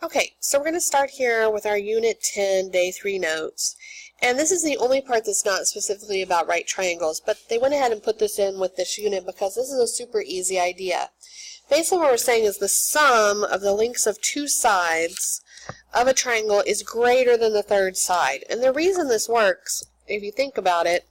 Okay, so we're going to start here with our Unit 10, Day 3 notes. And this is the only part that's not specifically about right triangles, but they went ahead and put this in with this unit because this is a super easy idea. Basically what we're saying is the sum of the lengths of two sides of a triangle is greater than the third side. And the reason this works, if you think about it,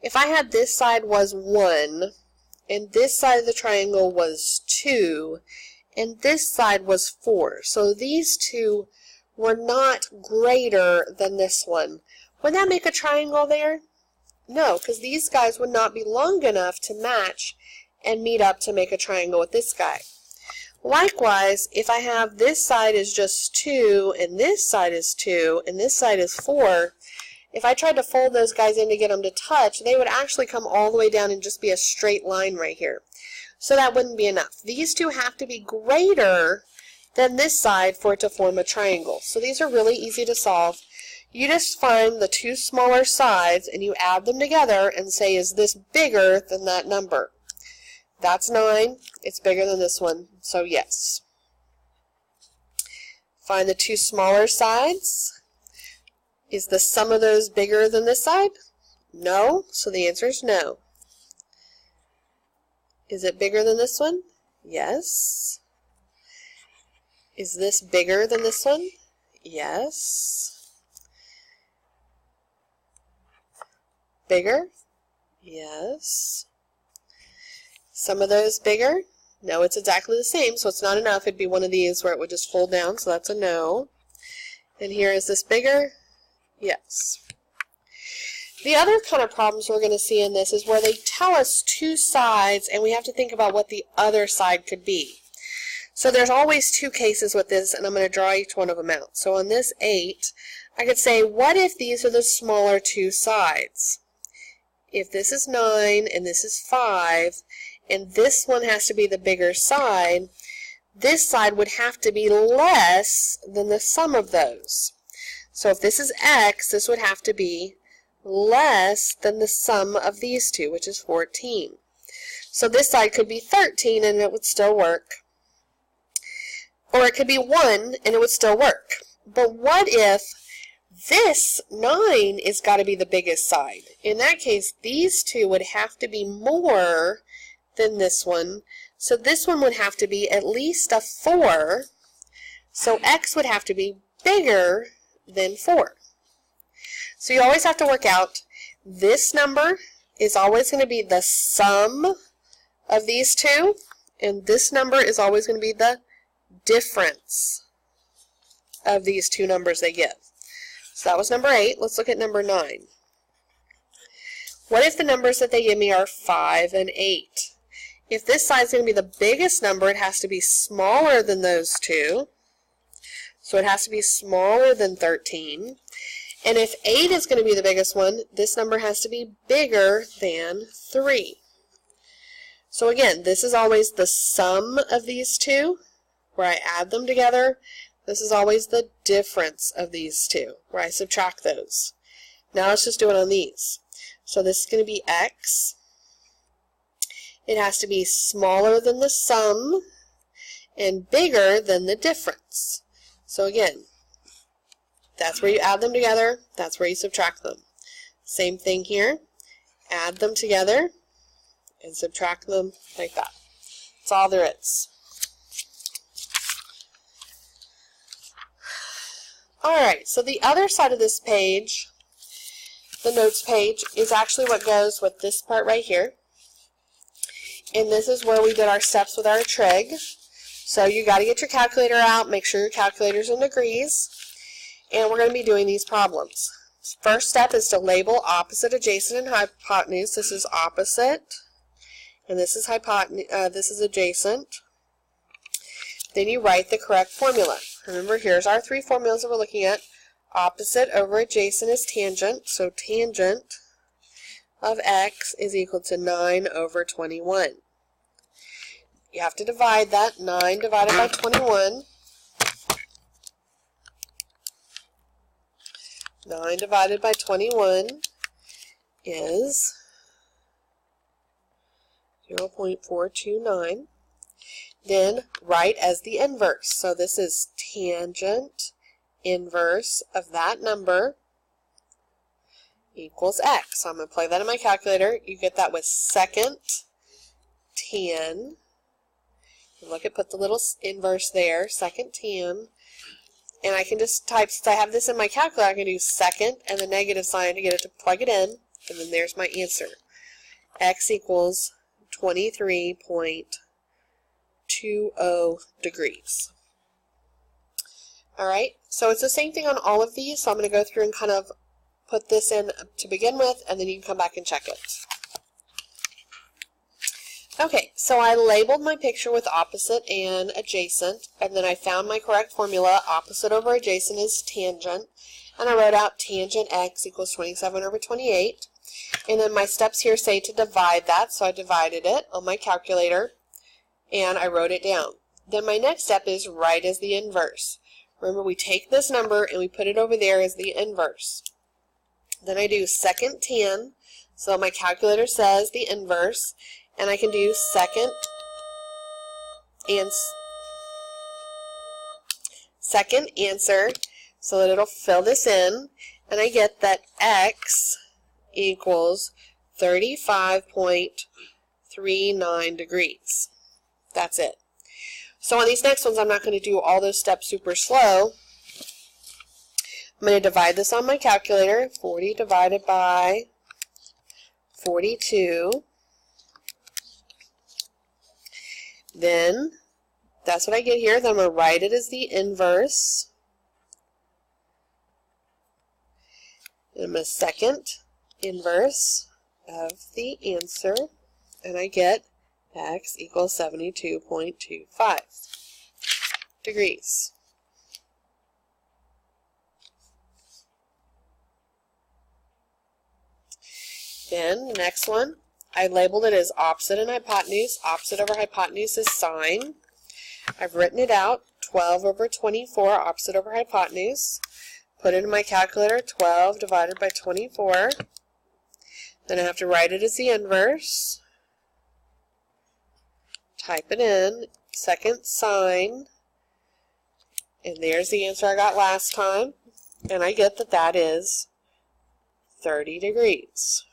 if I had this side was 1, and this side of the triangle was 2, and this side was 4. So these two were not greater than this one. Would that make a triangle there? No, because these guys would not be long enough to match and meet up to make a triangle with this guy. Likewise, if I have this side is just 2, and this side is 2, and this side is 4, if I tried to fold those guys in to get them to touch, they would actually come all the way down and just be a straight line right here. So that wouldn't be enough. These two have to be greater than this side for it to form a triangle. So these are really easy to solve. You just find the two smaller sides and you add them together and say, is this bigger than that number? That's 9. It's bigger than this one, so yes. Find the two smaller sides. Is the sum of those bigger than this side? No, so the answer is no. Is it bigger than this one? Yes. Is this bigger than this one? Yes. Bigger? Yes. Some of those bigger? No, it's exactly the same, so it's not enough. It'd be one of these where it would just fold down, so that's a no. And here, is this bigger? Yes. The other kind of problems we're going to see in this is where they tell us two sides and we have to think about what the other side could be. So there's always two cases with this, and I'm going to draw each one of them out. So on this 8, I could say, what if these are the smaller two sides? If this is 9 and this is 5, and this one has to be the bigger side, this side would have to be less than the sum of those. So if this is x, this would have to be less than the sum of these two, which is 14. So this side could be 13 and it would still work. Or it could be 1 and it would still work. But what if this 9 is got to be the biggest side? In that case, these two would have to be more than this one. So this one would have to be at least a 4. So x would have to be bigger than 4. So you always have to work out this number is always going to be the sum of these two, and this number is always going to be the difference of these two numbers they give. So that was number 8. Let's look at number 9. What if the numbers that they give me are 5 and 8? If this side is going to be the biggest number, it has to be smaller than those two. So it has to be smaller than 13. And if 8 is going to be the biggest one, this number has to be bigger than 3. So again, this is always the sum of these two, where I add them together. This is always the difference of these two, where I subtract those. Now let's just do it on these. So this is going to be x. It has to be smaller than the sum and bigger than the difference. So again, that's where you add them together, that's where you subtract them. Same thing here. Add them together and subtract them like that. That's all there is. Alright, so the other side of this page, the notes page, is actually what goes with this part right here. And this is where we did our steps with our trig. So you got to get your calculator out, make sure your calculator's in degrees. And we're going to be doing these problems. First step is to label opposite, adjacent, and hypotenuse. This is opposite, and this is this is adjacent. Then you write the correct formula. Remember, here's our 3 formulas that we're looking at. Opposite over adjacent is tangent, so tangent of x is equal to 9 over 21. You have to divide that. 9 divided by 21. 9 divided by 21 is 0.429. then write as the inverse. So this is tangent inverse of that number equals x. So I'm going to plug that in my calculator. You get that with second tan. Look at, put the little inverse there, second tan. And I can just type, since I have this in my calculator, I can do second and the negative sign to get it to plug it in. And then there's my answer. X equals 23.20 degrees. Alright, so it's the same thing on all of these. So I'm going to go through and kind of put this in to begin with, and then you can come back and check it. Okay, so I labeled my picture with opposite and adjacent, and then I found my correct formula. Opposite over adjacent is tangent, and I wrote out tangent x equals 27 over 28. And then my steps here say to divide that, so I divided it on my calculator, and I wrote it down. Then my next step is write as the inverse. Remember, we take this number and we put it over there as the inverse. Then I do second tan, so my calculator says the inverse, and I can do second answer so that it'll fill this in, and I get that x equals 35.39 degrees. That's it. So on these next ones, I'm not going to do all those steps super slow. I'm going to divide this on my calculator. 40 divided by 42. Then, that's what I get here. Then I'm going to write it as the inverse. And I'm going to second inverse of the answer. And I get x equals 72.25 degrees. Then, the next one, I labeled it as opposite and hypotenuse. Opposite over hypotenuse is sine. I've written it out, 12 over 24, opposite over hypotenuse. Put it in my calculator, 12 divided by 24. Then I have to write it as the inverse. Type it in, second sine. And there's the answer I got last time. And I get that that is 30 degrees.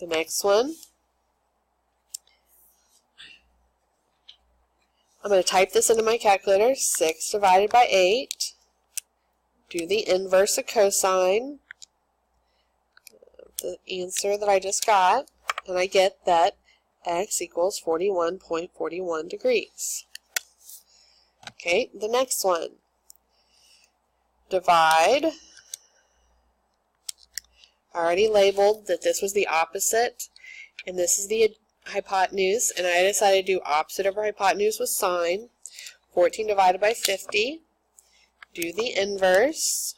The next one, I'm going to type this into my calculator, 6 divided by 8, do the inverse of cosine, the answer that I just got, and I get that x equals 41.41 degrees. Okay, the next one, divide. I already labeled that this was the opposite and this is the hypotenuse, and I decided to do opposite over hypotenuse with sine. 14 divided by 50. Do the inverse.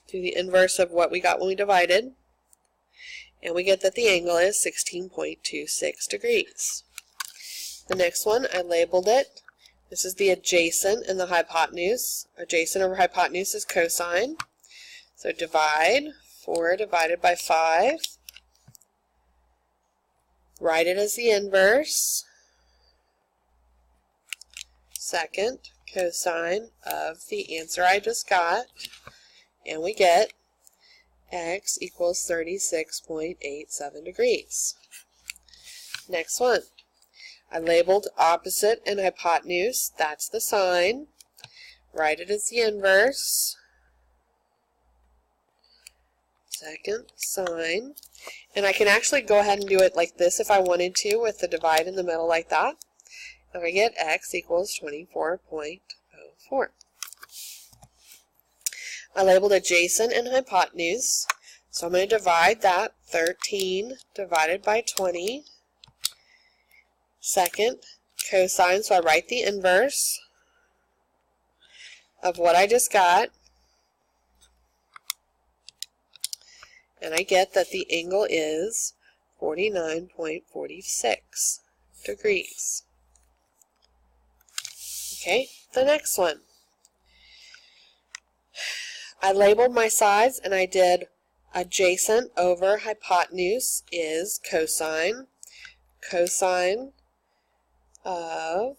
Do the inverse of what we got when we divided. And we get that the angle is 16.26 degrees. The next one, I labeled it. This is the adjacent and the hypotenuse. Adjacent over hypotenuse is cosine. So divide, 4 divided by 5. Write it as the inverse. Second cosine of the answer I just got. And we get x equals 36.87 degrees. Next one. I labeled opposite and hypotenuse. That's the sine. Write it as the inverse. Second sine. And I can actually go ahead and do it like this if I wanted to, with the divide in the middle like that. And I get x equals 24.04. I labeled adjacent and hypotenuse. So I'm going to divide that. 13 divided by 20. Second cosine, so I write the inverse of what I just got. And I get that the angle is 49.46 degrees. Okay, the next one. I labeled my sides and I did adjacent over hypotenuse is cosine of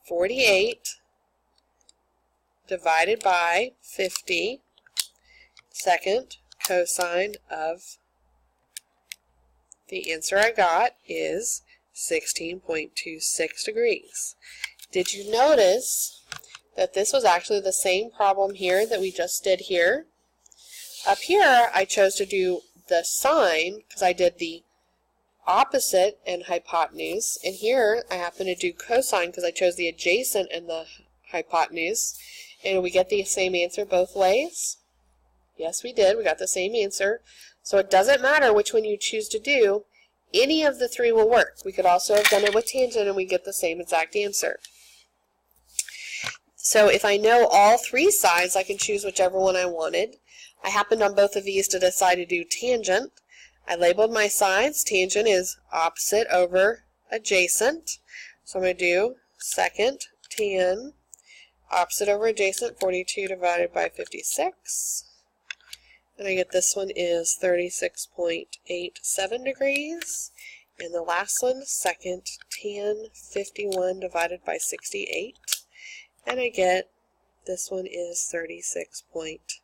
48 divided by 50, second cosine of, the answer I got is 16.26 degrees. Did you notice that this was actually the same problem here that we just did here? Up here, I chose to do the sine because I did the opposite and hypotenuse, and here I happen to do cosine because I chose the adjacent and the hypotenuse. And we get the same answer both ways? Yes, we did. We got the same answer. So it doesn't matter which one you choose to do. Any of the three will work. We could also have done it with tangent and we get the same exact answer. So if I know all three sides, I can choose whichever one I wanted. I happened on both of these to decide to do tangent. I labeled my sides. Tangent is opposite over adjacent. So I'm going to do second tan opposite over adjacent, 42 divided by 56. And I get this one is 36.87 degrees. And the last one, second tan 51 divided by 68. And I get this one is 36.86